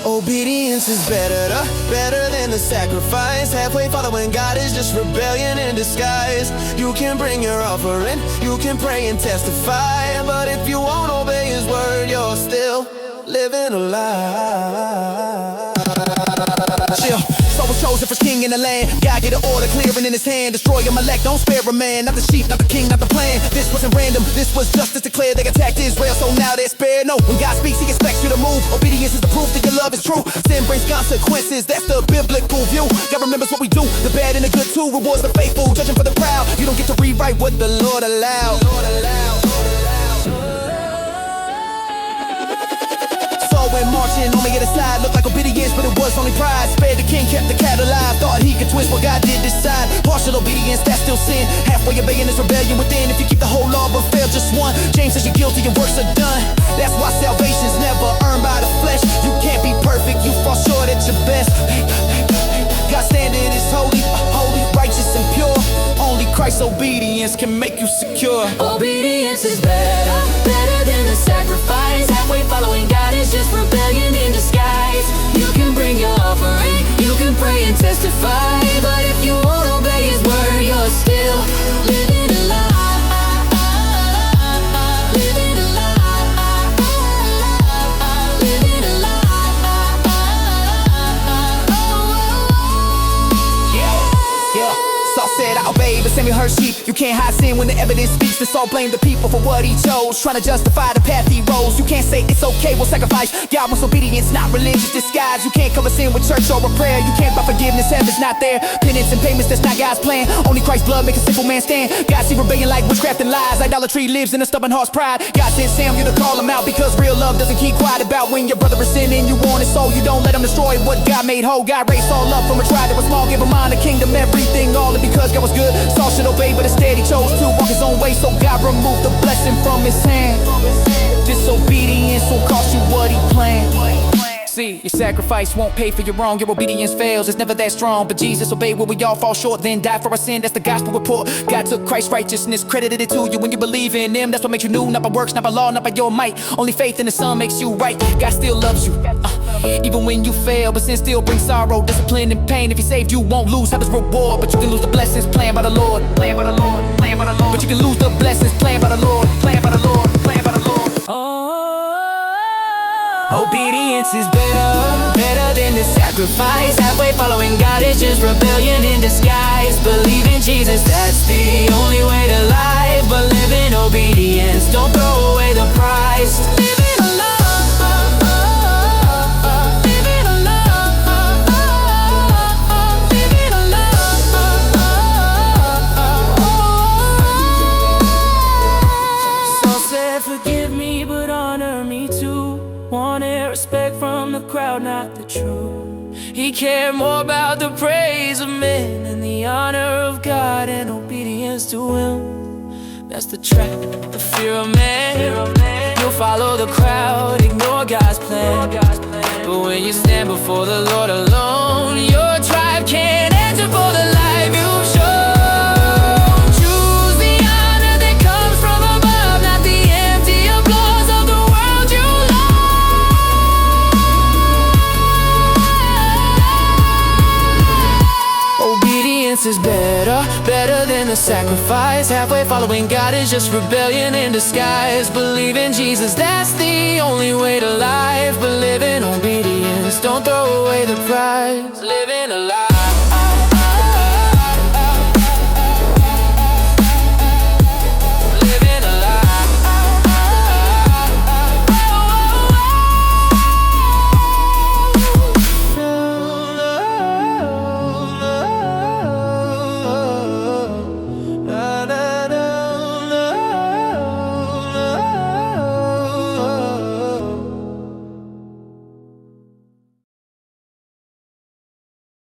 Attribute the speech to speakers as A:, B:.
A: Obedience is better than the sacrifice. Halfway following God is just rebellion in disguise. You can bring your offering, you can pray and testify, but if you won't obey His word, you're still living a lie. Chill. Soul was chosen for king in the land. God get an order clearing in His hand. Destroy Him elect, don't spare a man. Not the sheep, not the king, not the plan. This wasn't random, this was justice declared. They attacked Israel, so now they're spared. No, when God speaks, He expects you to move. Obedience is the proof that your love is true. Sin brings consequences, that's the biblical view. God remembers what we do, the bad and the good too. Rewards the faithful, judging for the proud. You don't get to rewrite what the Lord allowed. When marching on the other side, looked like obedience, but it was only pride. Spared the king, kept the cat alive. Thought he could twist what God did decide. Partial obedience, that's still sin. Halfway obeying is rebellion within. If you keep the whole law but fail just one, James says you're guilty, your works are done. That's why salvation's never earned by the flesh. You can't be perfect, you fall short at your best. God's standard is holy, righteous and pure. Only Christ's obedience can make you secure.
B: Obedience is better than the sacrifice. Halfway following God is just rebellion in disguise. You can bring your offering, you can pray and testify, but if you won't obey His word, you're still living a lie. Living a lie. Living a lie.
A: Yeah. Saul said, I obey, but Samuel heard sheep. You can't hide sin when the evidence speaks. The Saul blamed the people for what he chose, trying to justify the path he rose. You can't say it's okay, we'll sacrifice. God wants obedience, not religious disguise. You can't cover sin with church or a prayer. You can't buy forgiveness, heaven's not there. Penance and payments, that's not God's plan. Only Christ's blood make a simple man stand. God see rebellion like witchcraft and lies. Idolatry lives in a stubborn heart's pride. God sent Samuel to call him out, because real love doesn't keep quiet about when your brother is sinning. You want it so you don't let him destroy what God made whole. God raised Saul up from a tribe that was small, give him honor, kingdom, everything, all because God was good. Saul should obey, but instead he chose to walk his own way, so God removed the blessing from his hand. Disobedience will cost you what he planned. See, your sacrifice won't pay for your wrong. Your obedience fails, it's never that strong. But Jesus obeyed where we all fall short, then died for our sin. That's the gospel report. God took Christ's righteousness, credited it to you when you believe in Him. That's what makes you new, not by works, not by law, not by your might. Only faith in the Son makes you right. God still loves you, even when you fail. But sin still brings sorrow, discipline, and pain. If He saved you, won't lose heaven's reward, but you can lose the blessings planned by the Lord. Planned by the Lord, planned by the Lord. But you can lose the blessings planned by the Lord. Planned by the Lord, planned by the Lord.
B: Obedience is better than the sacrifice. Halfway following God is just rebellion in disguise. Believe in Jesus, that's the only way to life. But live in obedience, don't throw away the price. Live in a love. Live in a love. Live in a love. Saul said, forgive me, but honor me too. Wanted respect from the crowd, not the truth. He cared more about the praise of men than the honor of God and obedience to Him. That's the trap, the fear of man. You'll follow the crowd, ignore God's plan. But when you stand before the Lord alone, your tribe can't answer for the life you've shown. Is better than the sacrifice. Halfway following God is just rebellion in disguise. Believe in Jesus, that's the only way to life.